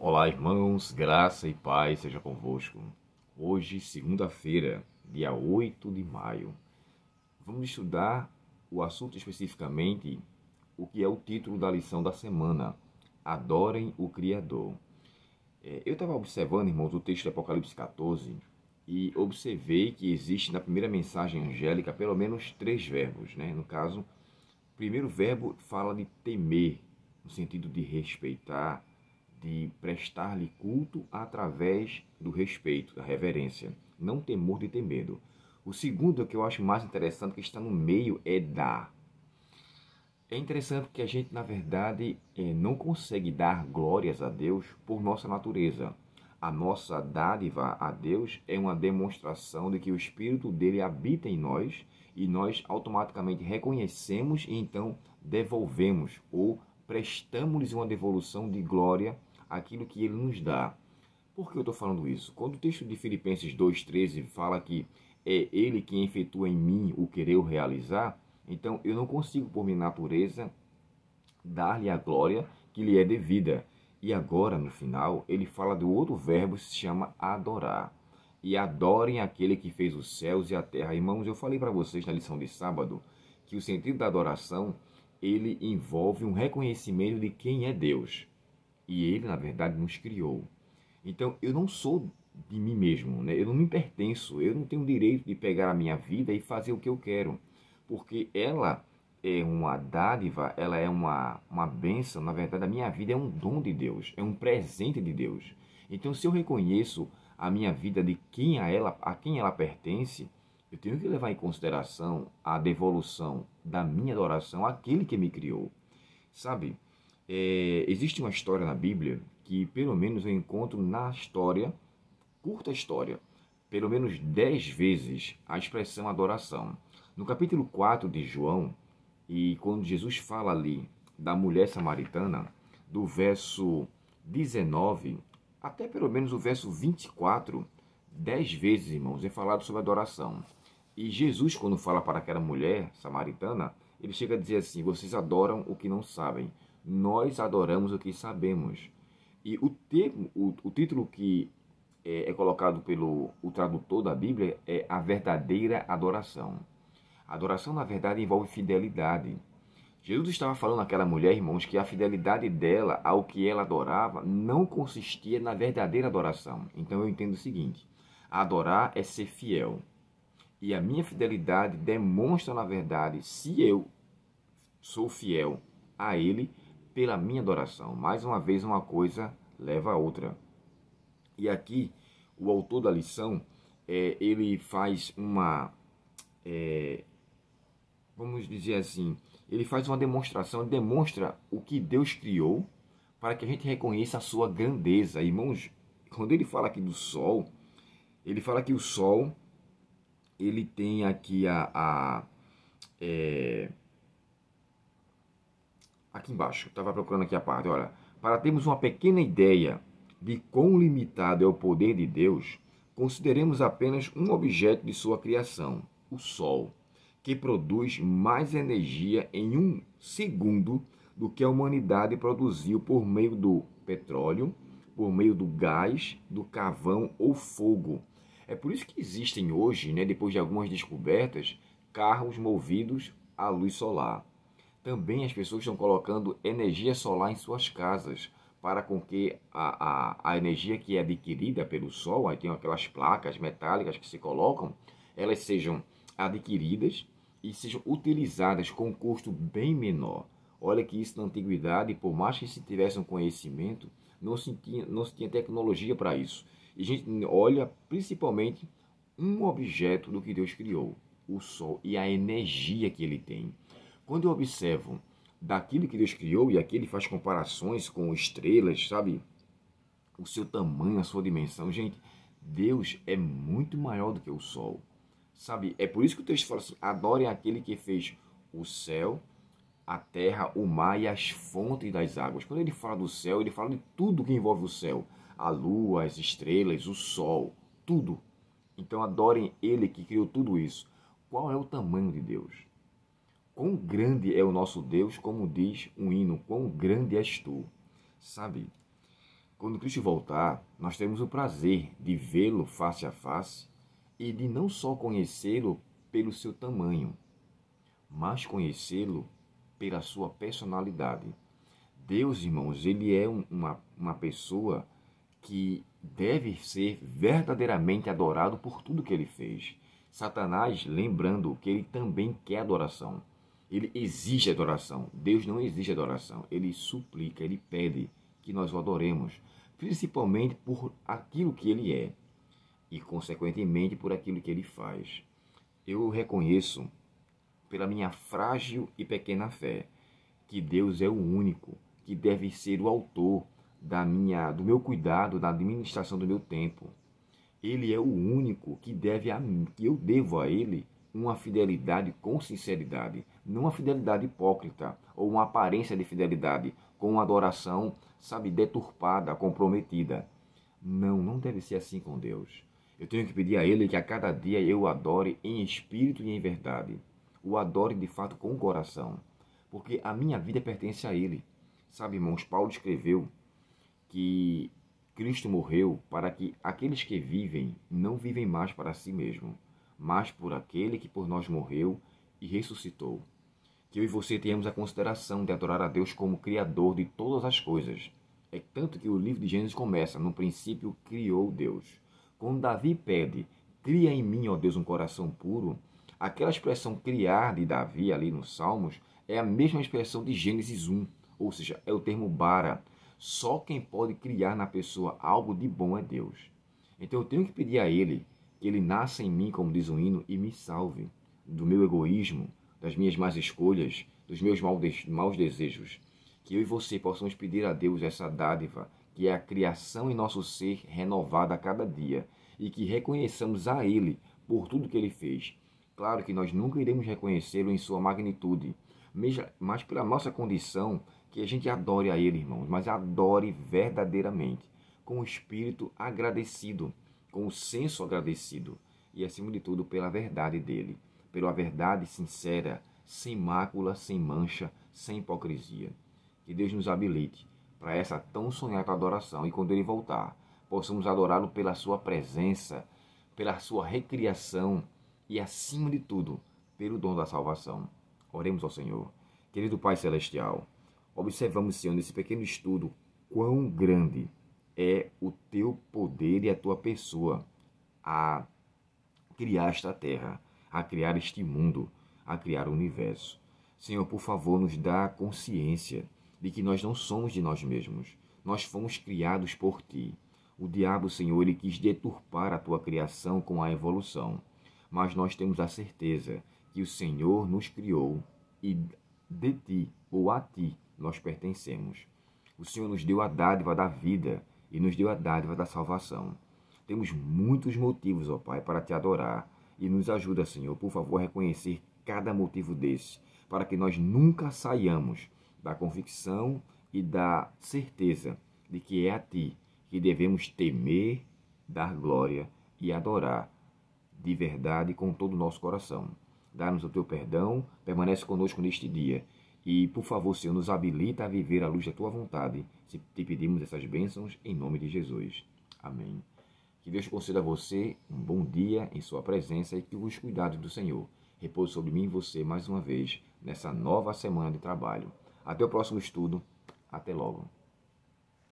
Olá, irmãos, graça e paz seja convosco. Hoje, segunda-feira, dia 8 de maio, vamos estudar o assunto especificamente, o que é o título da lição da semana: Adorem o Criador. Eu estava observando, irmãos, o texto de Apocalipse 14 e observei que existe na primeira mensagem angélica pelo menos 3 verbos, né? No caso, o primeiro verbo fala de temer, no sentido de respeitar, de prestar-lhe culto através do respeito, da reverência, não temor de ter medo. O segundo, que eu acho mais interessante, que está no meio, é dar. É interessante que a gente, na verdade, não consegue dar glórias a Deus por nossa natureza. A nossa dádiva a Deus é uma demonstração de que o Espírito dele habita em nós e nós automaticamente reconhecemos e então devolvemos ou prestamos-lhes uma devolução de glória àquilo que ele nos dá. Por que eu estou falando isso? Quando o texto de Filipenses 2,13 fala que é ele quem efetua em mim o querer o realizar, então eu não consigo, por minha natureza, dar-lhe a glória que lhe é devida. E agora, no final, ele fala do outro verbo que se chama adorar. E adorem aquele que fez os céus e a terra. Irmãos, eu falei para vocês na lição de sábado que o sentido da adoração, ele envolve um reconhecimento de quem é Deus. E ele, na verdade, nos criou. Então, eu não sou de mim mesmo, né? Eu não me pertenço, eu não tenho o direito de pegar a minha vida e fazer o que eu quero, porque ela é uma dádiva, ela é uma bênção, na verdade, a minha vida é um dom de Deus, é um presente de Deus. Então, se eu reconheço a minha vida de a quem ela pertence, eu tenho que levar em consideração a devolução da minha adoração àquele que me criou. Sabe, existe uma história na Bíblia que, pelo menos, eu encontro na história, curta história, pelo menos 10 vezes a expressão adoração. No capítulo 4 de João, e quando Jesus fala ali da mulher samaritana, do verso 19 até pelo menos o verso 24, 10 vezes, irmãos, é falado sobre adoração. E Jesus, quando fala para aquela mulher samaritana, ele chega a dizer assim: vocês adoram o que não sabem, nós adoramos o que sabemos. E o título que é colocado pelo o tradutor da Bíblia é a verdadeira adoração. A adoração, na verdade, envolve fidelidade. Jesus estava falando àquela mulher, irmãos, que a fidelidade dela ao que ela adorava não consistia na verdadeira adoração. Então eu entendo o seguinte: adorar é ser fiel. E a minha fidelidade demonstra, na verdade, se eu sou fiel a Ele pela minha adoração. Mais uma vez, uma coisa leva a outra. E aqui, o autor da lição, ele faz vamos dizer assim, ele faz uma demonstração, demonstra o que Deus criou para que a gente reconheça a sua grandeza. Irmãos, quando ele fala aqui do sol, ele fala que o sol, ele tem aqui aqui embaixo, estava procurando aqui a parte, olha, para termos uma pequena ideia de quão limitado é o poder de Deus, consideremos apenas um objeto de sua criação, o Sol, que produz mais energia em um segundo do que a humanidade produziu por meio do petróleo, por meio do gás, do carvão ou fogo. É por isso que existem hoje, né, depois de algumas descobertas, carros movidos à luz solar. Também as pessoas estão colocando energia solar em suas casas, para com que a energia que é adquirida pelo sol, aí tem aquelas placas metálicas que se colocam, elas sejam adquiridas e sejam utilizadas com um custo bem menor. Olha que isso na antiguidade, por mais que se tivesse um conhecimento, não se tinha tecnologia para isso. E a gente olha principalmente um objeto do que Deus criou, o sol e a energia que ele tem. Quando eu observo daquilo que Deus criou, e aqui ele faz comparações com estrelas, sabe? O seu tamanho, a sua dimensão. Gente, Deus é muito maior do que o sol, sabe? É por isso que o texto fala assim: adorem aquele que fez o céu, a terra, o mar e as fontes das águas. Quando ele fala do céu, ele fala de tudo que envolve o céu. A lua, as estrelas, o sol, tudo. Então adorem ele que criou tudo isso. Qual é o tamanho de Deus? Quão grande é o nosso Deus, como diz um hino, quão grande és tu, sabe? Quando Cristo voltar, nós teremos o prazer de vê-lo face a face e de não só conhecê-lo pelo seu tamanho, mas conhecê-lo pela sua personalidade. Deus, irmãos, ele é uma pessoa que deve ser verdadeiramente adorado por tudo que ele fez. Satanás, lembrando que ele também quer adoração. Ele exige adoração. Deus não exige adoração. Ele suplica, ele pede que nós o adoremos, principalmente por aquilo que ele é e, consequentemente, por aquilo que ele faz. Eu reconheço, pela minha frágil e pequena fé, que Deus é o único que deve ser o autor do meu cuidado, da administração do meu tempo. Ele é o único que eu devo a ele uma fidelidade com sinceridade, não uma fidelidade hipócrita ou uma aparência de fidelidade com uma adoração, deturpada, comprometida. Não deve ser assim com Deus. Eu tenho que pedir a ele que a cada dia eu o adore em espírito e em verdade. O adore de fato com o coração, porque a minha vida pertence a ele. Irmãos, Paulo escreveu que Cristo morreu para que aqueles que vivem não vivem mais para si mesmo, mas por aquele que por nós morreu e ressuscitou. Que eu e você tenhamos a consideração de adorar a Deus como Criador de todas as coisas. É tanto que o livro de Gênesis começa: no princípio criou Deus. Quando Davi pede, cria em mim, ó Deus, um coração puro, aquela expressão criar de Davi ali nos Salmos é a mesma expressão de Gênesis 1, ou seja, é o termo bara. Só quem pode criar na pessoa algo de bom é Deus. Então eu tenho que pedir a Ele que Ele nasça em mim, como diz o hino, e me salve do meu egoísmo, das minhas más escolhas, dos meus maus desejos. Que eu e você possamos pedir a Deus essa dádiva, que é a criação em nosso ser renovada a cada dia, e que reconheçamos a Ele por tudo que Ele fez. Claro que nós nunca iremos reconhecê-lo em sua magnitude, mas pela nossa condição, que a gente adore a Ele, irmãos, mas adore verdadeiramente, com o espírito agradecido, com o senso agradecido, e acima de tudo pela verdade dEle, pela verdade sincera, sem mácula, sem mancha, sem hipocrisia. Que Deus nos habilite para essa tão sonhada adoração, e quando Ele voltar, possamos adorá-lo pela sua presença, pela sua recriação e, acima de tudo, pelo dom da salvação. Oremos ao Senhor. Querido Pai Celestial, observamos, Senhor, nesse pequeno estudo, quão grande é o Teu poder e a Tua pessoa a criar esta terra, a criar este mundo, a criar o universo. Senhor, por favor, nos dá consciência de que nós não somos de nós mesmos. Nós fomos criados por Ti. O diabo, Senhor, ele quis deturpar a Tua criação com a evolução. Mas nós temos a certeza que o Senhor nos criou e de Ti, ou a Ti, nós pertencemos. O Senhor nos deu a dádiva da vida e nos deu a dádiva da salvação. Temos muitos motivos, ó Pai, para Te adorar. E nos ajuda, Senhor, por favor, a reconhecer cada motivo desse, para que nós nunca saiamos da convicção e da certeza de que é a Ti que devemos temer, dar glória e adorar de verdade com todo o nosso coração. Dá-nos o Teu perdão, permanece conosco neste dia. E, por favor, Senhor, nos habilita a viver à luz da Tua vontade, se Te pedimos essas bênçãos em nome de Jesus. Amém. Que Deus conceda a você um bom dia em sua presença e que os cuidados do Senhor repousem sobre mim e você mais uma vez nessa nova semana de trabalho. Até o próximo estudo. Até logo.